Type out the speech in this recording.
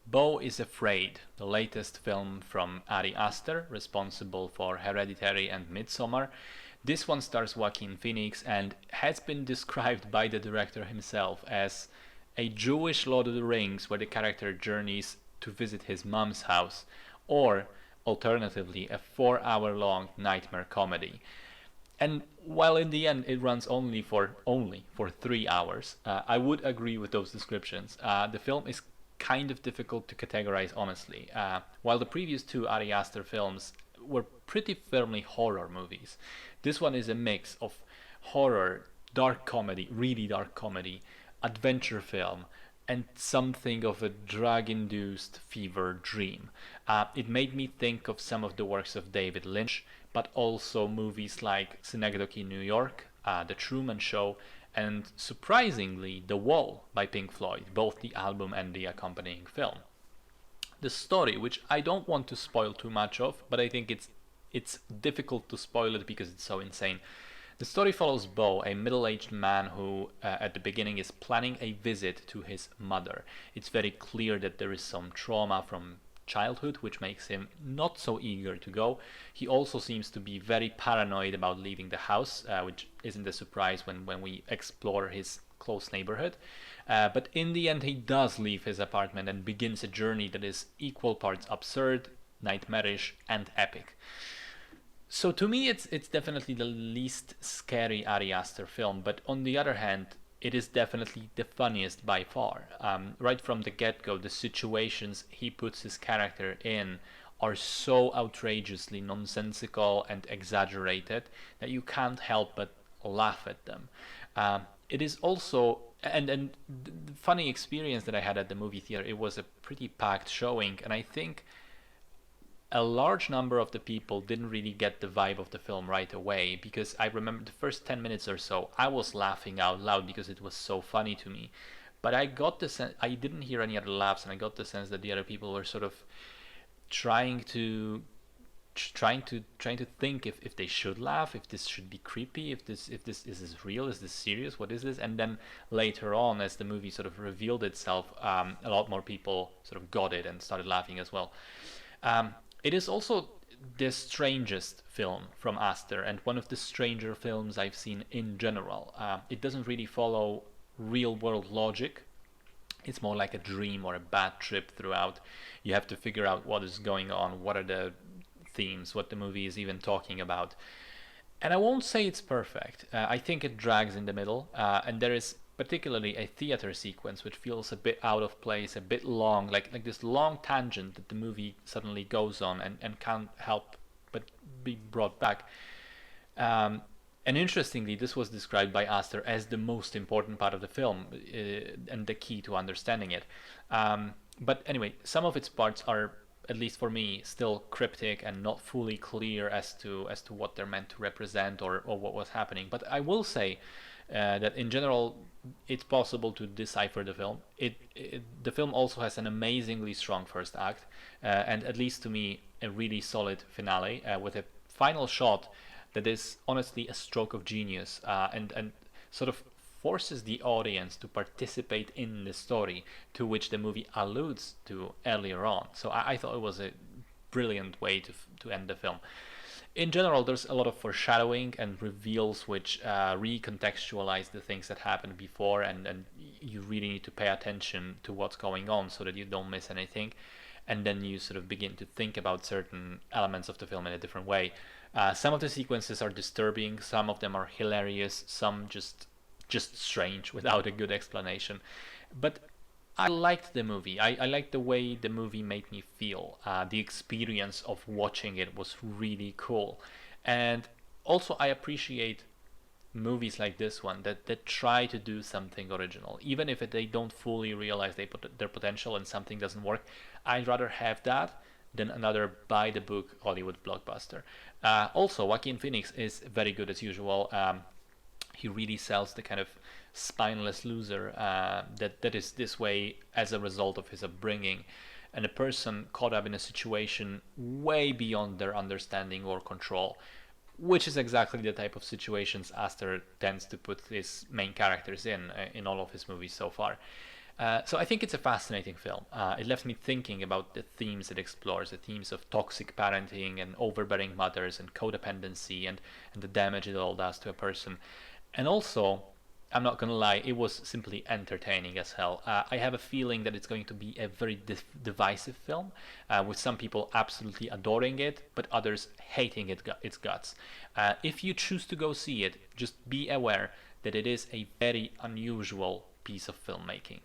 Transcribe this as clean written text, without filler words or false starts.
Beau is Afraid, the latest film from Ari Aster, responsible for Hereditary and Midsommar. This one stars Joaquin Phoenix and has been described by the director himself as a Jewish Lord of the Rings where the character journeys to visit his mom's house, or alternatively, a 4 hour long nightmare comedy. And while in the end it runs only for 3 hours, I would agree with those descriptions. The film is kind of difficult to categorize honestly. While the previous two Ari Aster films were pretty firmly horror movies, this one is a mix of horror, dark comedy, really dark comedy, adventure film, and something of a drug induced fever dream. It made me think of some of the works of David Lynch, but also movies like Synecdoche, New York, The Truman Show, and surprisingly, The Wall by Pink Floyd, both the album and the accompanying film. The story, which I don't want to spoil too much of, but I think it's difficult to spoil it because it's so insane. The story follows Beau, a middle-aged man who, at the beginning, is planning a visit to his mother. It's very clear that there is some trauma from childhood, which makes him not so eager to go. He also seems to be very paranoid about leaving the house, which isn't a surprise when we explore his close neighborhood. But in the end, he does leave his apartment and begins a journey that is equal parts absurd, nightmarish, and epic. So to me, it's definitely the least scary Ari Aster film, but on the other hand, it is definitely the funniest by far. Right from the get-go, the situations he puts his character in are so outrageously nonsensical and exaggerated that you can't help but laugh at them. It is also and the funny experience that I had at the movie theater. It was a pretty packed showing, and I think a large number of the people didn't really get the vibe of the film right away, because I remember the first 10 minutes or so I was laughing out loud because it was so funny to me. But I got the sense I didn't hear any other laughs, and I got the sense that the other people were sort of trying to trying to think if they should laugh, if this should be creepy, if this is this real, is this serious, what is this? And then later on, as the movie sort of revealed itself, a lot more people sort of got it and started laughing as well. It is also the strangest film from Aster, and one of the stranger films I've seen in general. It doesn't really follow real world logic. It's more like a dream or a bad trip throughout. You have to figure out what is going on, what are the themes, what the movie is even talking about. And I won't say it's perfect. I think it drags in the middle, and there is particularly a theater sequence which feels a bit out of place, a bit long, like this long tangent that the movie suddenly goes on and can't help but be brought back. And interestingly, this was described by Astor as the most important part of the film, and the key to understanding it. But anyway, some of its parts are, at least for me, still cryptic and not fully clear as to what they're meant to represent, or what was happening. But I will say that in general, it's possible to decipher the film. The film also has an amazingly strong first act, and at least to me, a really solid finale, with a final shot that is honestly a stroke of genius, and sort of forces the audience to participate in the story, to which the movie alludes to earlier on. So I thought it was a brilliant way to end the film. In general, there's a lot of foreshadowing and reveals which recontextualize the things that happened before, and you really need to pay attention to what's going on so that you don't miss anything. And then you sort of begin to think about certain elements of the film in a different way. Some of the sequences are disturbing, some of them are hilarious, some just strange without a good explanation. But I liked the movie. I liked the way the movie made me feel. The experience of watching it was really cool. And also, I appreciate movies like this one that try to do something original. Even if they don't fully realize their potential and something doesn't work, I'd rather have that than another by the book Hollywood blockbuster. Also, Joaquin Phoenix is very good as usual. He really sells the kind of spineless loser that is this way as a result of his upbringing, and a person caught up in a situation way beyond their understanding or control, which is exactly the type of situations Aster tends to put his main characters in all of his movies so far. So I think it's a fascinating film. It left me thinking about the themes it explores, the themes of toxic parenting and overbearing mothers and codependency and the damage it all does to a person. And also, I'm not gonna lie, it was simply entertaining as hell. I have a feeling that it's going to be a very divisive film, with some people absolutely adoring it, but others hating its guts. If you choose to go see it, just be aware that it is a very unusual piece of filmmaking.